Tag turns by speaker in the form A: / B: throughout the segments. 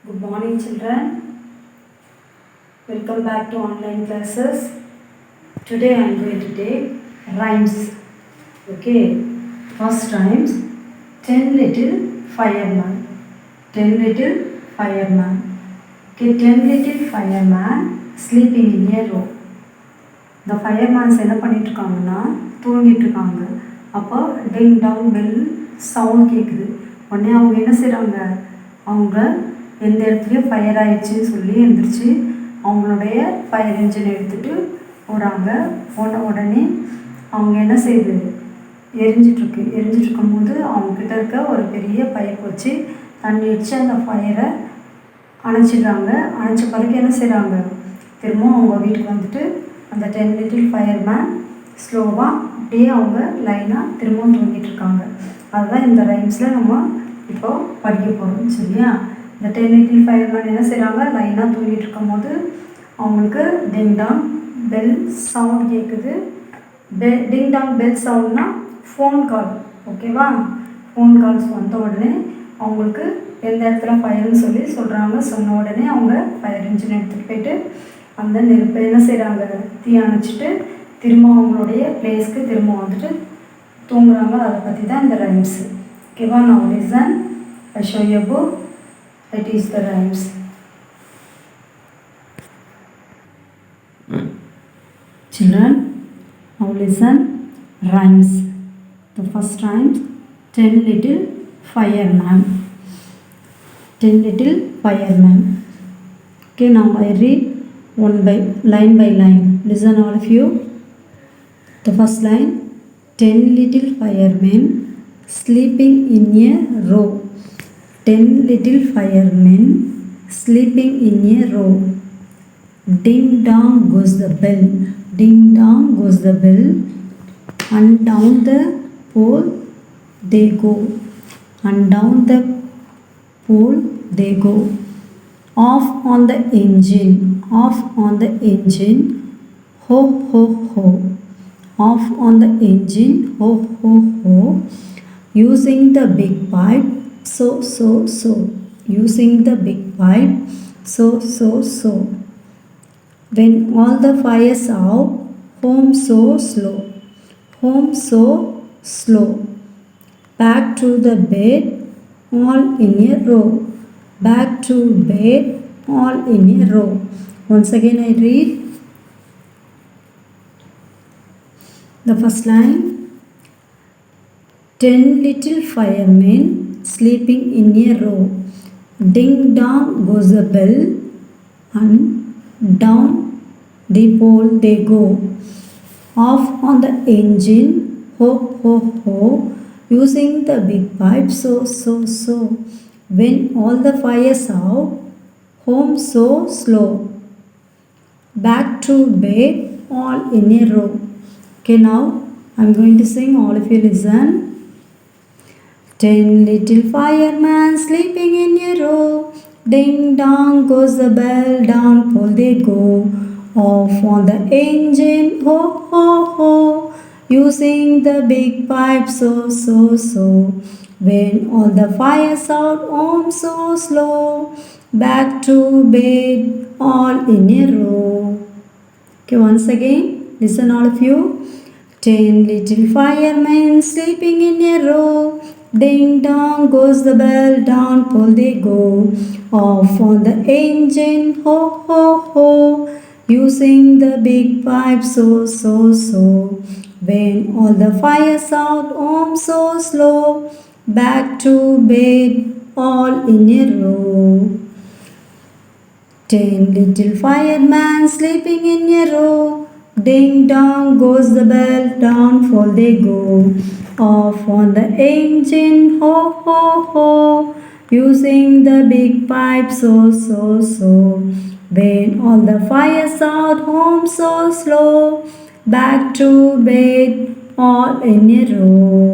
A: Good morning, children. Welcome back to online classes. Today I am going to take rhymes. Okay. First rhymes. 10 little fireman. 10 little fireman. Okay. 10 little fireman sleeping in a row. The fireman என்ன பண்ணிட்டு இருக்காங்கன்னா தூங்கிட்டு இருக்காங்க. அப்போ டிங் dong bell sound கேட்குது. உடனே அவங்க என்ன செய்கிறாங்க, அவங்க எந்த இடத்துலையும் ஃபயர் ஆயிடுச்சுன்னு சொல்லி எழுந்திரிச்சு அவங்களுடைய ஃபயர் இன்ஜின் எடுத்துகிட்டு போகிறாங்க. போன உடனே அவங்க என்ன செய்யுது, எரிஞ்சிட்ருக்கும் போது அவங்கக்கிட்ட இருக்க ஒரு பெரிய பைப் வச்சு தண்ணி அடித்து அந்த ஃபயரை அணைச்சிடுறாங்க. அணைச்ச பிறகு என்ன செய்கிறாங்க, திரும்பவும் அவங்க வீட்டுக்கு வந்துட்டு அந்த 10 லிட்டில் ஃபயர்மேன் ஸ்லோவாக அப்படியே அவங்க லைனாக திரும்பவும் தூங்கிட்டுருக்காங்க. அதுதான் இந்த ரைம்ஸில் நம்ம இப்போ படிக்க போகிறோம். சரியா? இந்த 10 லிட்டில் ஃபயர்மேன் என்ன செய்கிறாங்க, லைனாக தூங்கிட்டு இருக்கும் போது அவங்களுக்கு டிங் டாங் பெல் சவுண்ட் கேட்குது. டிங் டாங் பெல் சவுண்ட்னா ஃபோன் கால். ஓகேவா? ஃபோன் கால்ஸ் வந்த உடனே அவங்களுக்கு எந்த இடத்துல ஃபயர்னு சொல்லி சொல்கிறாங்க. சொன்ன உடனே அவங்க ஃபயர் இன்ஜின் எடுத்துகிட்டு போயிட்டு அந்த நெருப்பை என்ன செய்கிறாங்க, தீ அணைச்சிட்டு திரும்ப அவங்களுடைய பிளேஸ்க்கு திரும்ப வந்துட்டு தூங்குறாங்க. அதை பற்றி தான் இந்த ரைம்ஸு. ஓகேவா? Now listen, I show you a book. It is the rhymes. Children, now listen rhymes. The first rhymes, 10 little fireman. 10 little fireman. Okay, now I read line by line. Listen all of you. The first line, 10 little firemen sleeping in a row. 10 little firemen sleeping in a row. Ding dong goes the bell. Ding dong goes the bell. And down the pole they go. And down the pole they go. Off on the engine. Off on the engine. Ho ho ho. Off on the engine. Ho ho ho. Using the big pipe. So so so. Using the big pipe. So so so. When all the fires out, home so slow. Home so slow. Back to the bed, all in a row. Back to bed, all in a row. Once again I read the first line. 10 little firemen sleeping in a row. Ding dong goes the bell, and down the pole they go. Off on the engine, ho ho ho. Using the big pipe, so so so. When all the fires out, home so slow. Back to bed, all in a row. Okay, now I'm going to sing. All of you listen. 10 little firemen sleeping in a row. Ding dong goes the bell, down pole they go. Off on the engine, ho ho ho. Using the big pipe, so so so. When all the fires out, home so slow. Back to bed, all in a row. Okay, once again, listen all of you. 10 little firemen sleeping in a row. Ding dong goes the bell, down pole they go. Off on the engine, ho ho ho. Using the big pipe, so so so. When all the fires out, home so slow. Back to bed, all in a row. 10 little firemen sleeping in a row. Ding dong goes the bell, down pole they go. Off on the engine, ho ho ho. Using the big pipe, so so so. When all the fires out, home so slow. Back to bed, all in a row.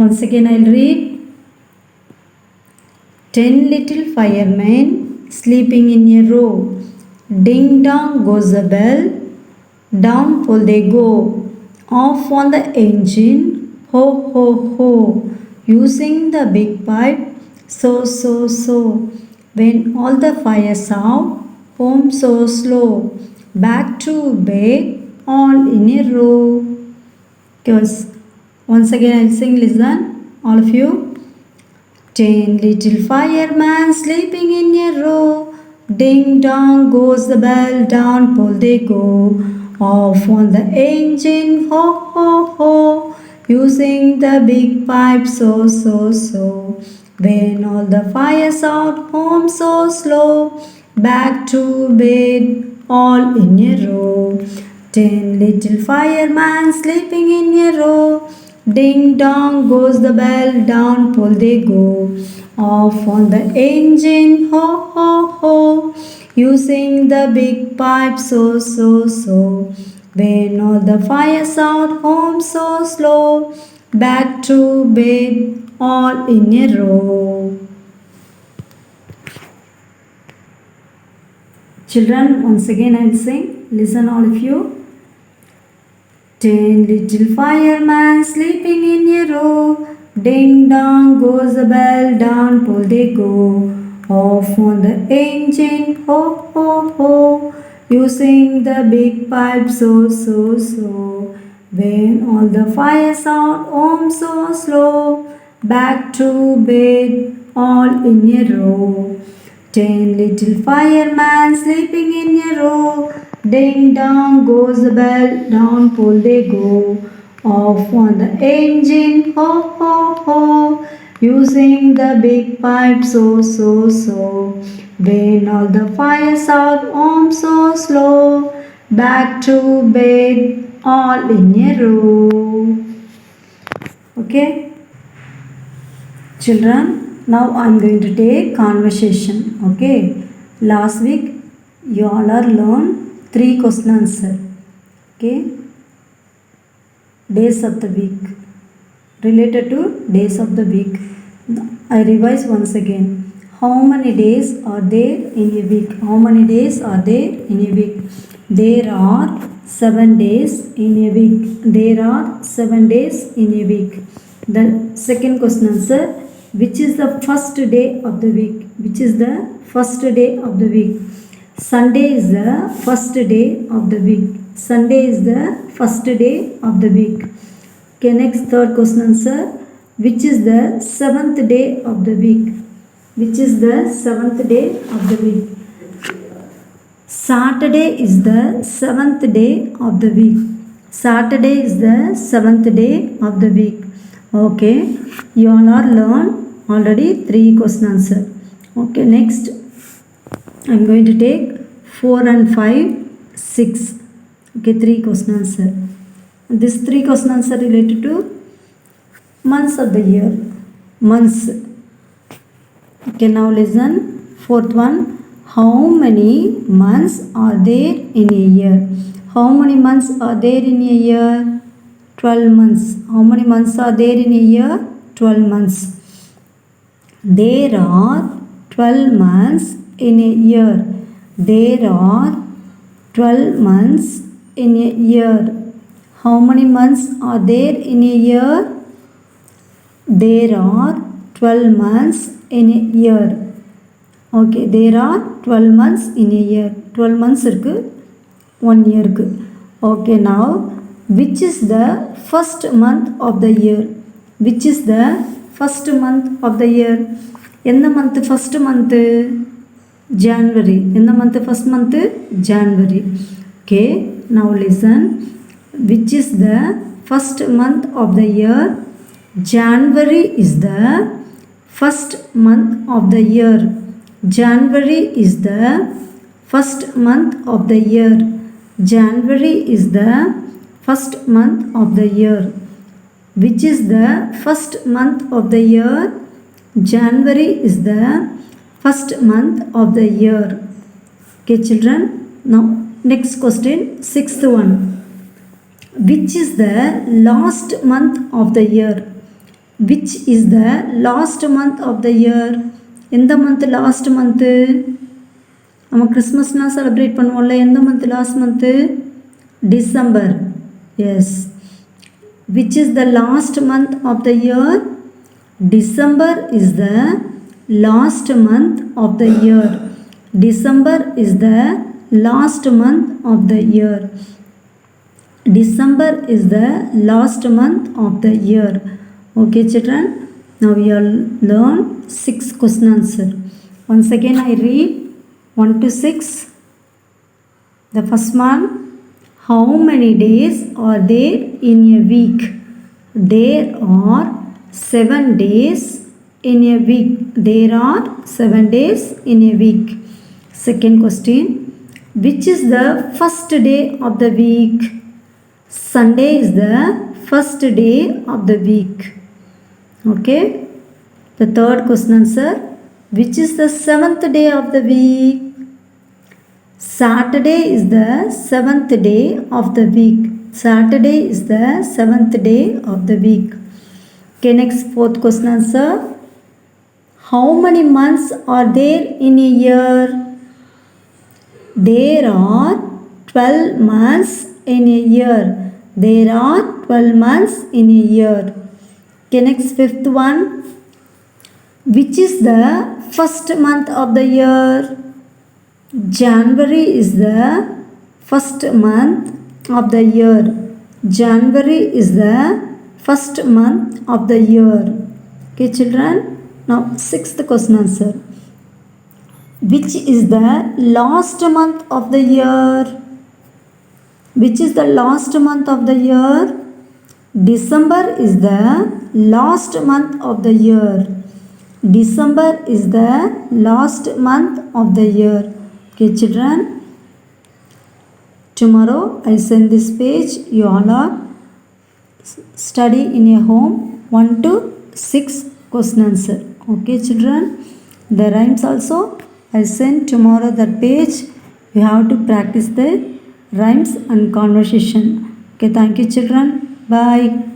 A: Once again I'll read. 10 little firemen sleeping in a row. Ding dong goes the bell, down pole they go. Off on the engine, ho ho ho. Using the big pipe, so so so. When all the fires out, home so slow. Back to bed, all in a row. Because once again I'll sing, listen, all of you. 10 little firemen sleeping in a row. Ding dong goes the bell, down pole they go. Off on the engine, ho ho ho. Using the big pipe, so so so. When all the fire's out, home so slow. Back to bed, all in a row. 10 little firemen sleeping in a row. Ding dong goes the bell, down pole they go. Off on the engine, ho ho ho. Using the big pipe, so so so. When all the fire's out, home so slow. Back to bed, all in a row. Children, once again I'll sing. Listen all of you. 10 little firemen sleeping in a row. Ding dong goes the bell, down pole they go. Off on the engine, ho ho ho. Using the big pipe, so so so. When all the fire's out, home so slow. Back to bed, all in a row. 10 little firemen sleeping in a row. Ding dong goes the bell, down pole they go. Off on the engine, ho ho ho. Using the big pipe, so so so. When all the fire's out, home so slow. Back to bed, all in a row. Okay, children, now I'm going to take conversation. Okay, last week you all are learned 3 question answer. Okay, days of the week, related to days of the week. I revise once again. How many days are there in a week? How many days are there in a week? There are 7 days in a week. There are 7 days in a week. The second question answer. Which is the first day of the week? Which is the first day of the week? Sunday is the first day of the week. Sunday is the first day of the week. Okay, next third question answer. Which is the 7th day of the week? Which is the 7th day of the week? Saturday is the 7th day of the week. Saturday is the 7th day of the week. Okay, you all are learned already 3 question answer. Okay, next I am going to take 4 and 5, 6. Okay, 3 question answer. This 3 question answer related to months of the year. Months. Okay, now listen. Fourth one. How many months are there in a year? How many months are there in a year? 12 months. How many months are there in a year? 12 months. There are 12 months in a year. There are 12 months in a year. How many months are there in a year? There are 12 months in a year. Okay, there are 12 months in a year. 12 months irukku, 1 year irukku. Okay, now which is the first month of the year? Which is the first month of the year? எந்த month first month? January. எந்த month first month? January. Okay, now listen. Which is the first month of the year? January is the first month of the year. January is the first month of the year. January is the first month of the year. Which is the first month of the year? January is the first month of the year. Okay, children. Now, next question, 6th one. Which is the last month of the year? Which is the last month of the year? எந்த month last month? நம்ம கிறிஸ்மஸ்னால் celebrate பண்ணுவோம்ல, எந்த month last month? December. Yes. Which is the last month of the year? December is the last month of the year. December is the last month of the year. December is the last month of the year. Okay, children. Now we will learn 6 question answer. Once again I read 1 to 6. The first one, how many days are there in a week? There are 7 days in a week. There are 7 days in a week. Second question, which is the first day of the week? Sunday is the first day of the week. Okay. The third question answer, which is the 7th day of the week? Saturday is the 7th day of the week. Saturday is the 7th day of the week. Okay, next fourth question answer. How many months are there in a year? There are 12 months in a year. There are 12 months in a year. Okay, next fifth one. Which is the first month of the year? January is the first month of the year. January is the first month of the year. Okay, children. Now, sixth question answer. Which is the last month of the year? Which is the last month of the year? December is the last month of the year. December is the last month of the year. Okay, children. Tomorrow I send this page. You all are study in your home 1 to 6 question answer. Okay, children. The rhymes also I send tomorrow that page. You have to practice the rhymes and conversation. Okay, thank you, children. Bye.